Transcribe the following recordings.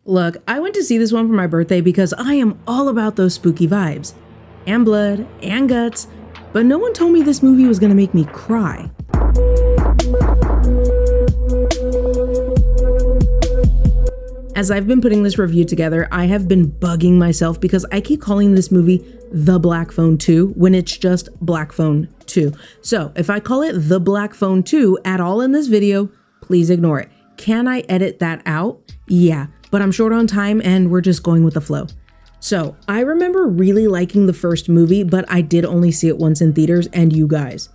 Look, I went to see this one for my birthday because I am all about those spooky vibes. And blood, and guts, but no one told me this movie was gonna make me cry. As I've been putting this review together, I have been bugging myself because I keep calling this movie The Black Phone 2 when it's just Black Phone 2. So if I call it The Black Phone 2 at all in this video, please ignore it. Can I edit that out? Yeah, but I'm short on time and we're just going with the flow. So I remember really liking the first movie, but I did only see it once in theaters, and you guys,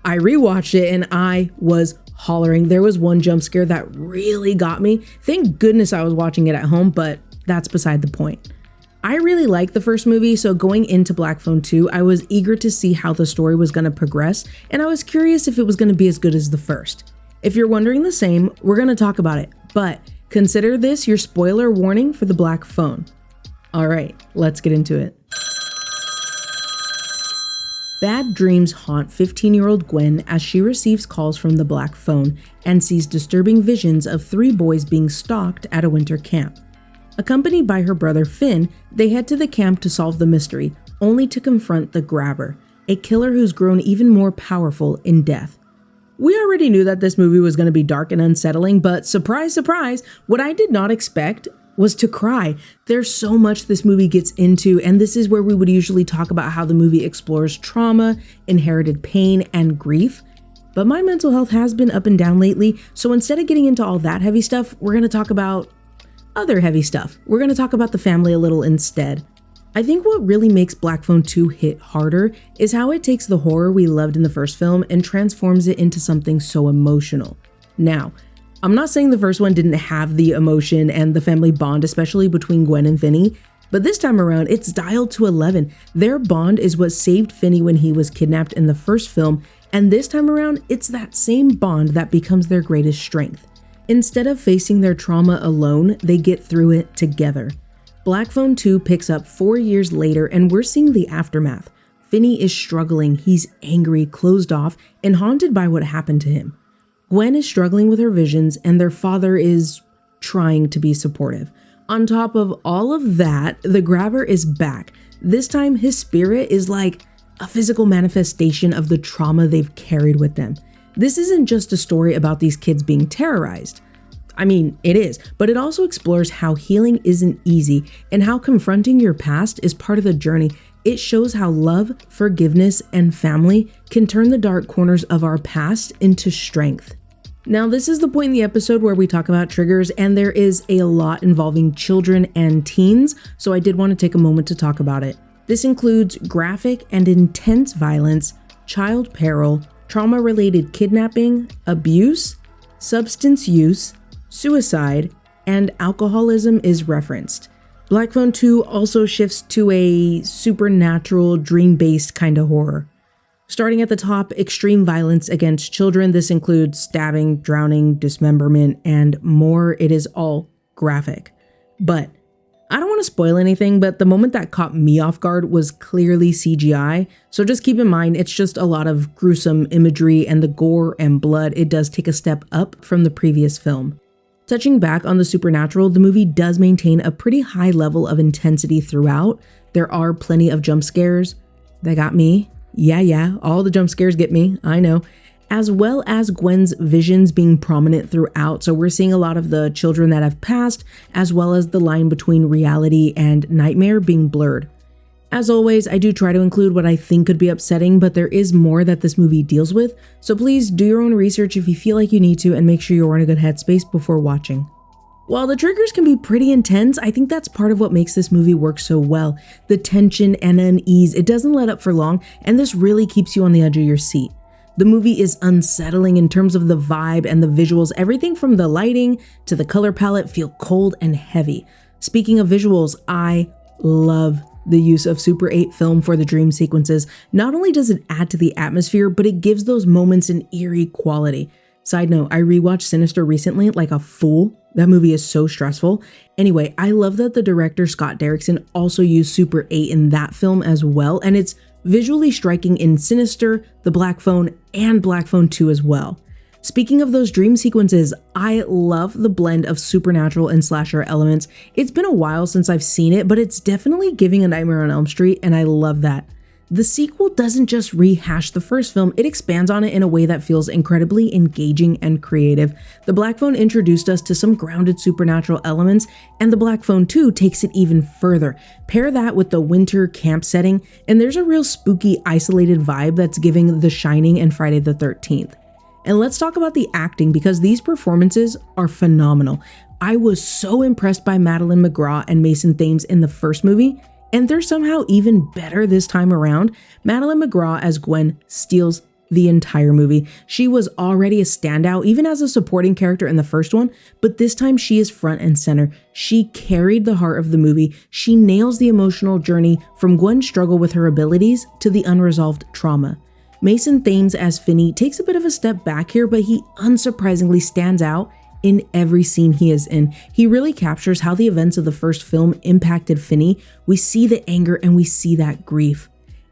I rewatched it and I was hollering. There was one jump scare that really got me. Thank goodness I was watching it at home, but that's beside the point. I really liked the first movie, so going into Black Phone 2, I was eager to see how the story was going to progress, and I was curious if it was going to be as good as the first. If you're wondering the same, we're going to talk about it, but consider this your spoiler warning for the Black Phone. All right, let's get into it. Bad dreams haunt 15-year-old Gwen as she receives calls from the Black Phone and sees disturbing visions of 3 boys being stalked at a winter camp. Accompanied by her brother Finn, they head to the camp to solve the mystery, only to confront the Grabber, a killer who's grown even more powerful in death. We already knew that this movie was going to be dark and unsettling, but surprise, surprise, what I did not expect was to cry. There's so much this movie gets into, and this is where we would usually talk about how the movie explores trauma, inherited pain, and grief. But my mental health has been up and down lately, so instead of getting into all that heavy stuff, we're going to talk about other heavy stuff. We're going to talk about the family a little instead. I think what really makes Black Phone 2 hit harder is how it takes the horror we loved in the first film and transforms it into something so emotional. Now, I'm not saying the first one didn't have the emotion and the family bond, especially between Gwen and Finney, but this time around, it's dialed to 11. Their bond is what saved Finney when he was kidnapped in the first film, and this time around, it's that same bond that becomes their greatest strength. Instead of facing their trauma alone, they get through it together. Black Phone 2 picks up 4 years later, and we're seeing the aftermath. Finney is struggling, he's angry, closed off, and haunted by what happened to him. Gwen is struggling with her visions, and their father is trying to be supportive. On top of all of that, the Grabber is back. This time, his spirit is like a physical manifestation of the trauma they've carried with them. This isn't just a story about these kids being terrorized. I mean, it is, but it also explores how healing isn't easy and how confronting your past is part of the journey. It shows how love, forgiveness, and family can turn the dark corners of our past into strength. Now, this is the point in the episode where we talk about triggers, and there is a lot involving children and teens, so I did want to take a moment to talk about it. This includes graphic and intense violence, child peril, trauma-related kidnapping, abuse, substance use, suicide, and alcoholism is referenced. Black Phone 2 also shifts to a supernatural, dream-based kind of horror. Starting at the top, extreme violence against children. This includes stabbing, drowning, dismemberment, and more. It is all graphic. But I don't want to spoil anything, but the moment that caught me off guard was clearly CGI. So just keep in mind, it's just a lot of gruesome imagery, and the gore and blood, it does take a step up from the previous film. Touching back on the supernatural, the movie does maintain a pretty high level of intensity throughout. There are plenty of jump scares. That got me. Yeah, all the jump scares get me, I know. As well as Gwen's visions being prominent throughout. So we're seeing a lot of the children that have passed, as well as the line between reality and nightmare being blurred. As always, I do try to include what I think could be upsetting, but there is more that this movie deals with. So please do your own research if you feel like you need to, and make sure you're in a good headspace before watching. While the triggers can be pretty intense, I think that's part of what makes this movie work so well. The tension and unease, it doesn't let up for long, and this really keeps you on the edge of your seat. The movie is unsettling in terms of the vibe and the visuals. Everything from the lighting to the color palette feel cold and heavy. Speaking of visuals, I love the use of Super 8 film for the dream sequences. Not only does it add to the atmosphere, but it gives those moments an eerie quality. Side note, I rewatched Sinister recently like a fool. That movie is so stressful. Anyway, I love that the director Scott Derrickson also used Super 8 in that film as well, and it's visually striking in Sinister, The Black Phone, and Black Phone 2 as well. Speaking of those dream sequences, I love the blend of supernatural and slasher elements. It's been a while since I've seen it, but it's definitely giving a Nightmare on Elm Street, and I love that. The sequel doesn't just rehash the first film, it expands on it in a way that feels incredibly engaging and creative. The Black Phone introduced us to some grounded supernatural elements, and The Black Phone 2 takes it even further. Pair that with the winter camp setting, and there's a real spooky, isolated vibe that's giving The Shining and Friday the 13th. And let's talk about the acting, because these performances are phenomenal. I was so impressed by Madeline McGraw and Mason Thames in the first movie, and they're somehow even better this time around. Madeline McGraw as Gwen steals the entire movie. She was already a standout, even as a supporting character in the first one, but this time she is front and center. She carried the heart of the movie. She nails the emotional journey from Gwen's struggle with her abilities to the unresolved trauma. Mason Thames as Finney takes a bit of a step back here, but he unsurprisingly stands out in every scene he is in. He really captures how the events of the first film impacted Finney. We see the anger and we see that grief.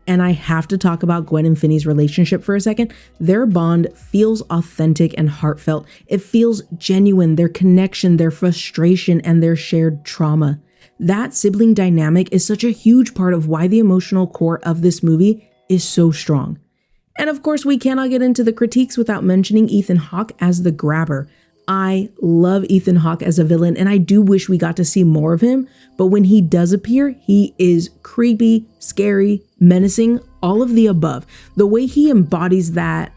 And I have to talk about Gwen and Finney's relationship for a second. Their bond feels authentic and heartfelt. It feels genuine, their connection, their frustration, and their shared trauma. That sibling dynamic is such a huge part of why the emotional core of this movie is so strong. And of course, we cannot get into the critiques without mentioning Ethan Hawke as the Grabber. I love Ethan Hawke as a villain, and I do wish we got to see more of him, but when he does appear, he is creepy, scary, menacing, all of the above. The way he embodies that,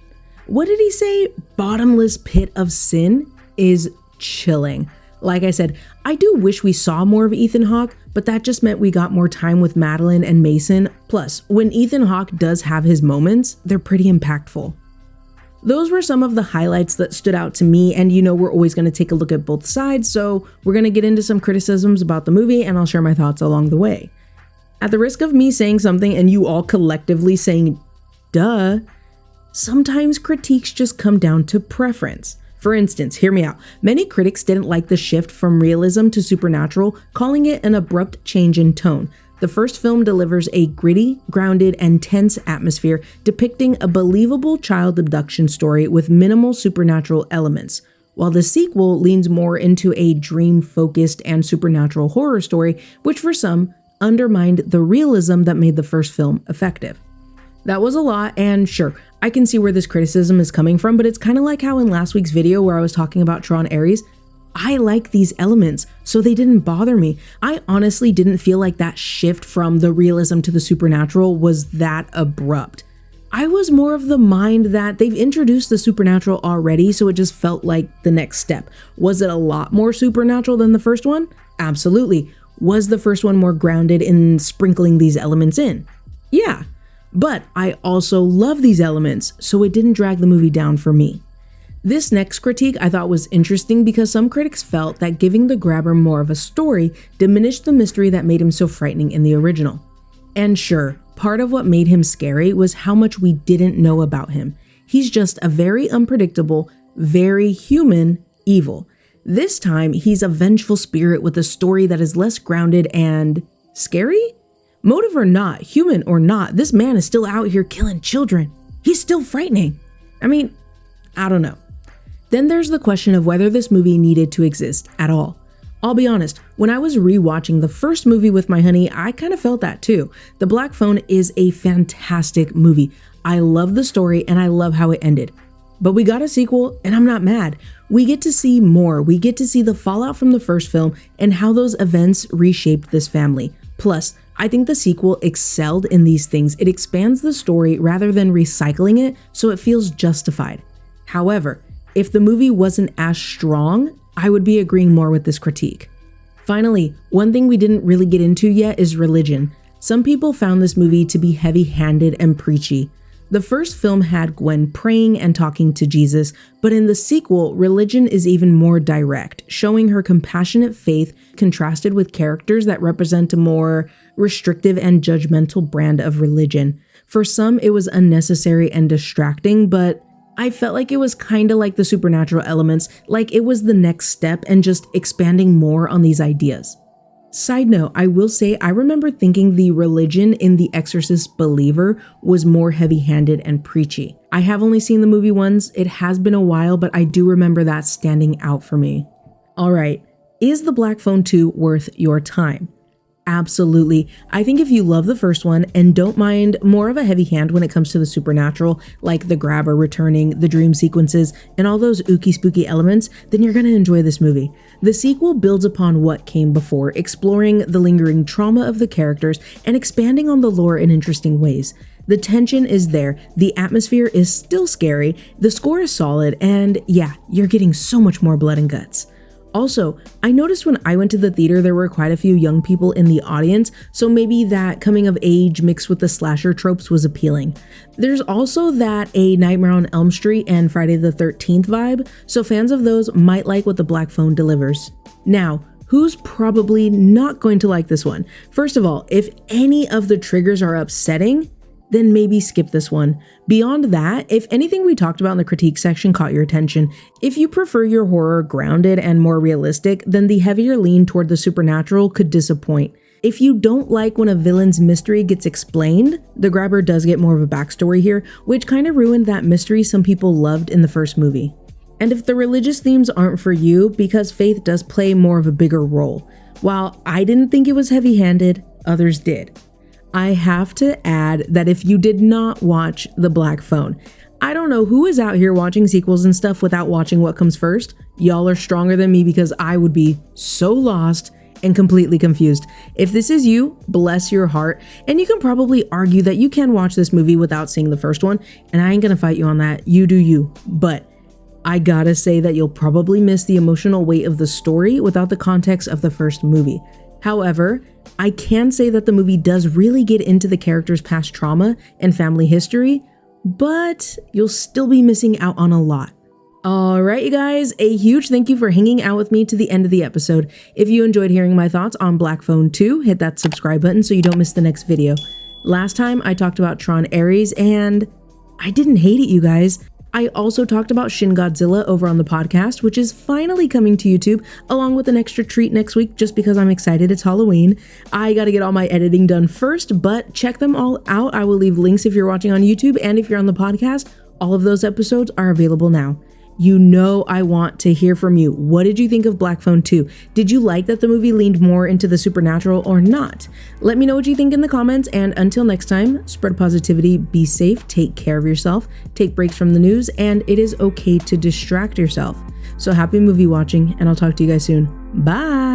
what did he say? Bottomless pit of sin is chilling. Like I said, I do wish we saw more of Ethan Hawke, but that just meant we got more time with Madeline and Mason. Plus, when Ethan Hawke does have his moments, they're pretty impactful. Those were some of the highlights that stood out to me, and you know we're always going to take a look at both sides, so we're going to get into some criticisms about the movie and I'll share my thoughts along the way. At the risk of me saying something and you all collectively saying, duh, sometimes critiques just come down to preference. For instance, hear me out. Many critics didn't like the shift from realism to supernatural, calling it an abrupt change in tone. The first film delivers a gritty, grounded, and tense atmosphere depicting a believable child abduction story with minimal supernatural elements, while the sequel leans more into a dream-focused and supernatural horror story, which for some undermined the realism that made the first film effective. That was a lot, and sure, I can see where this criticism is coming from, but it's kind of like how in last week's video where I was talking about Tron Ares, I like these elements, so they didn't bother me. I honestly didn't feel like that shift from the realism to the supernatural was that abrupt. I was more of the mind that they've introduced the supernatural already, so it just felt like the next step. Was it a lot more supernatural than the first one? Absolutely. Was the first one more grounded in sprinkling these elements in? Yeah. But I also love these elements, so it didn't drag the movie down for me. This next critique I thought was interesting because some critics felt that giving the Grabber more of a story diminished the mystery that made him so frightening in the original. And sure, part of what made him scary was how much we didn't know about him. He's just a very unpredictable, very human evil. This time, he's a vengeful spirit with a story that is less grounded and scary? Motive or not, human or not, this man is still out here killing children. He's still frightening. I mean, I don't know. Then there's the question of whether this movie needed to exist at all. I'll be honest, when I was rewatching the first movie with my honey, I kind of felt that too. The Black Phone is a fantastic movie. I love the story and I love how it ended. But we got a sequel and I'm not mad. We get to see more. We get to see the fallout from the first film and how those events reshaped this family. Plus, I think the sequel excelled in these things. It expands the story rather than recycling it, so it feels justified. However, if the movie wasn't as strong, I would be agreeing more with this critique. Finally, one thing we didn't really get into yet is religion. Some people found this movie to be heavy-handed and preachy. The first film had Gwen praying and talking to Jesus, but in the sequel, religion is even more direct, showing her compassionate faith contrasted with characters that represent a more restrictive and judgmental brand of religion. For some, it was unnecessary and distracting, but I felt like it was kind of like the supernatural elements, like it was the next step and just expanding more on these ideas. Side note, I will say I remember thinking the religion in The Exorcist Believer was more heavy-handed and preachy. I have only seen the movie once. It has been a while, but I do remember that standing out for me. All right, is The Black Phone 2 worth your time? Absolutely. I think if you love the first one and don't mind more of a heavy hand when it comes to the supernatural, like the grabber returning, the dream sequences, and all those ooky spooky elements, then you're going to enjoy this movie. The sequel builds upon what came before, exploring the lingering trauma of the characters and expanding on the lore in interesting ways. The tension is there, the atmosphere is still scary, the score is solid, and yeah, you're getting so much more blood and guts. Also, I noticed when I went to the theater there were quite a few young people in the audience, so maybe that coming of age mixed with the slasher tropes was appealing. There's also that A Nightmare on Elm Street and Friday the 13th vibe, so fans of those might like what The Black Phone delivers. Now, who's probably not going to like this one? First of all, if any of the triggers are upsetting, then maybe skip this one. Beyond that, if anything we talked about in the critique section caught your attention, if you prefer your horror grounded and more realistic, then the heavier lean toward the supernatural could disappoint. If you don't like when a villain's mystery gets explained, the grabber does get more of a backstory here, which kind of ruined that mystery some people loved in the first movie. And if the religious themes aren't for you, because faith does play more of a bigger role. While I didn't think it was heavy-handed, others did. I have to add that if you did not watch The Black Phone, I don't know who is out here watching sequels and stuff without watching what comes first. Y'all are stronger than me because I would be so lost and completely confused. If this is you, bless your heart. And you can probably argue that you can watch this movie without seeing the first one, and I ain't gonna fight you on that. You do you. But I gotta say that you'll probably miss the emotional weight of the story without the context of the first movie. However, I can say that the movie does really get into the characters' past trauma and family history, but you'll still be missing out on a lot. Alright, you guys, a huge thank you for hanging out with me to the end of the episode. If you enjoyed hearing my thoughts on Black Phone 2, hit that subscribe button so you don't miss the next video. Last time I talked about Tron Ares and I didn't hate it, you guys. I also talked about Shin Godzilla over on the podcast, which is finally coming to YouTube, along with an extra treat next week just because I'm excited it's Halloween. I gotta get all my editing done first, but check them all out. I will leave links if you're watching on YouTube, and if you're on the podcast, all of those episodes are available now. You know I want to hear from you. What did you think of Black Phone 2? Did you like that the movie leaned more into the supernatural or not? Let me know what you think in the comments, and until next time, spread positivity, be safe, take care of yourself, take breaks from the news, and it is okay to distract yourself. So happy movie watching, and I'll talk to you guys soon. Bye!